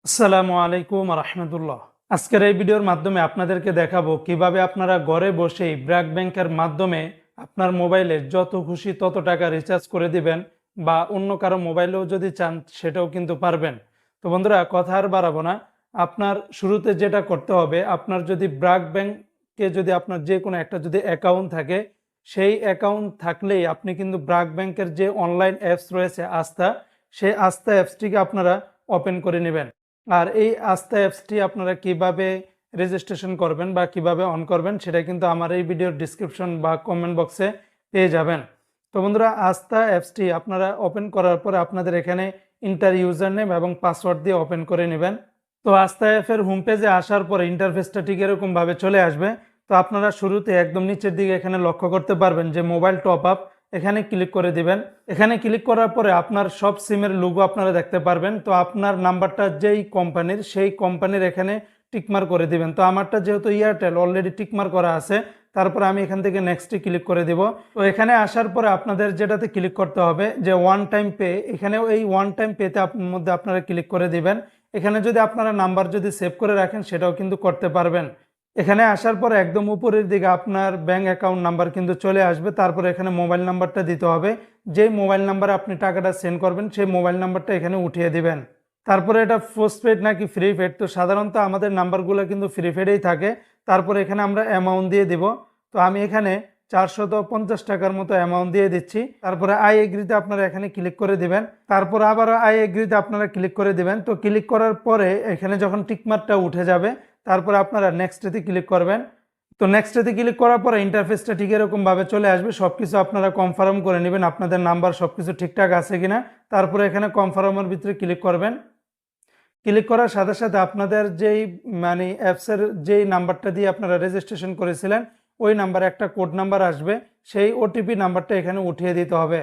আসসালামু আলাইকুম রহমতুল্লাহ। আজকের এই ভিডিওর মাধ্যমে আপনাদেরকে দেখাবো কিভাবে আপনারা ঘরে বসেই ব্র্যাক ব্যাংকের মাধ্যমে আপনার মোবাইলে যত খুশি তত টাকা রিচার্জ করে দিবেন, বা অন্য কারো মোবাইলেও যদি চান সেটাও কিন্তু পারবেন। তো বন্ধুরা, কথা আর বাড়াবো না। আপনার শুরুতে যেটা করতে হবে, আপনার যদি ব্র্যাক ব্যাংকে যদি আপনার যে কোনো একটা যদি অ্যাকাউন্ট থাকে, সেই অ্যাকাউন্ট থাকলেই আপনি কিন্তু ব্র্যাক ব্যাংকের যে অনলাইন অ্যাপস রয়েছে আস্থা, সেই আস্থা অ্যাপসটিকে আপনারা ওপেন করে নেবেন। আর এই আস্থা অ্যাপসটি আপনারা কিভাবে রেজিস্ট্রেশন করবেন বা কিভাবে অন করবেন সেটা কিন্তু আমার এই ভিডিওর ডিসক্রিপশন বা কমেন্ট বক্সে পেয়ে যাবেন। তো বন্ধুরা, আস্থা অ্যাপসটি আপনারা ওপেন করার পরে আপনাদের এখানে ইন্টার ইউজার নেম এবং পাসওয়ার্ড দিয়ে ওপেন করে নেবেন। তো আস্থা অ্যাপের হোম পেজে আসার পরে ইন্টারফেসটা ঠিক এরকমভাবে চলে আসবে। তো আপনারা শুরুতে একদম নিচের দিকে এখানে লক্ষ্য করতে পারবেন যে মোবাইল টপ আপ, এখানে ক্লিক করে দিবেন। এখানে ক্লিক করার পরে আপনার সব সিমের লোগো আপনারা দেখতে পারবেন। তো আপনার নাম্বারটা যেই কোম্পানির, সেই কোম্পানির এখানে টিকমার করে দিবেন। তো আমারটা যেহেতু এয়ারটেল, অলরেডি টিকমার করা আছে, তারপরে আমি এখান থেকে নেক্সটে ক্লিক করে দিব। তো এখানে আসার পরে আপনাদের যেটাতে ক্লিক করতে হবে যে ওয়ান টাইম পে, এখানেও এই ওয়ান টাইম পেতে মধ্যে আপনারা ক্লিক করে দিবেন। এখানে যদি আপনারা নাম্বার যদি সেভ করে রাখেন সেটাও কিন্তু করতে পারবেন। এখানে আসার পর একদম উপরের দিকে আপনার ব্যাংক অ্যাকাউন্ট নাম্বার কিন্তু চলে আসবে। তারপর এখানে মোবাইল নাম্বারটা দিতে হবে। যেই মোবাইল নাম্বারে আপনি টাকাটা সেন্ড করবেন সেই মোবাইল নাম্বারটা এখানে উঠিয়ে দিবেন। তারপরে এটা পোস্টপেড নাকি ফ্রি পেড, তো সাধারণত আমাদের নাম্বারগুলো কিন্তু ফ্রি পেডেই থাকে। তারপর এখানে আমরা অ্যামাউন্ট দিয়ে দিব। তো আমি এখানে 450 টাকার মতো অ্যামাউন্ট দিয়ে দিচ্ছি। তারপরে আই এগ্রিতে আপনারা এখানে ক্লিক করে দিবেন। তারপর আবার আই এগ্রিতে আপনারা ক্লিক করে দিবেন। তো ক্লিক করার পরে এখানে যখন টিকমার্কটা উঠে যাবে, তারপরে আপনারা নেক্সটেতে ক্লিক করবেন। তো নেক্সটেতে ক্লিক করার পরে ইন্টারফেসটা ঠিক এরকমভাবে চলে আসবে। সব কিছু আপনারা কনফার্ম করে নেবেন, আপনাদের নাম্বার সব কিছু ঠিকঠাক আছে কিনা। তারপরে এখানে কনফার্মের ভিতরে ক্লিক করবেন। ক্লিক করার সাথে সাথে আপনাদের যেই মানে অ্যাপসের যেই নাম্বারটা দিয়ে আপনারা রেজিস্ট্রেশন করেছিলেন, ওই নাম্বারে একটা কোড নাম্বার আসবে। সেই ওটিপি নাম্বারটা এখানে উঠিয়ে দিতে হবে।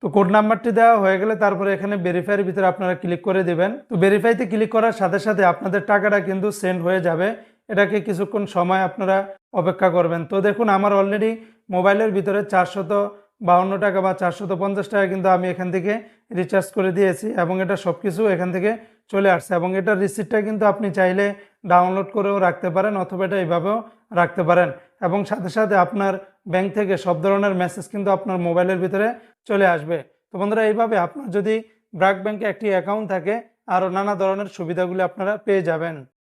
তো কোড নাম্বারটি দেওয়া হয়ে গেলে তারপরে এখানে ভেরিফাইয়ের ভিতরে আপনারা ক্লিক করে দিবেন। তো ভেরিফাইতে ক্লিক করার সাথে সাথে আপনাদের টাকাটা কিন্তু সেন্ড হয়ে যাবে। এটাকে কিছুক্ষণ সময় আপনারা অপেক্ষা করবেন। তো দেখুন, আমার অলরেডি মোবাইলের ভিতরে 452 টাকা বা 450 টাকা কিন্তু আমি এখান থেকে রিচার্জ করে দিয়েছি, এবং এটা সব কিছু এখান থেকে চলে আসছে। এবং এটার রিসিপ্টটা কিন্তু আপনি চাইলে ডাউনলোড করেও রাখতে পারেন, অথবা এটা এইভাবেও রাখতে পারেন। এবং সাথে সাথে আপনার ব্যাংক থেকে সব ধরনের মেসেজ কিন্তু আপনার মোবাইলের ভিতরে চলে আসবে। তো বন্ধুরা, এইভাবে আপনার যদি ব্র্যাক ব্যাংকে একটি অ্যাকাউন্ট থাকে, আরও নানা ধরনের সুবিধাগুলি আপনারা পেয়ে যাবেন।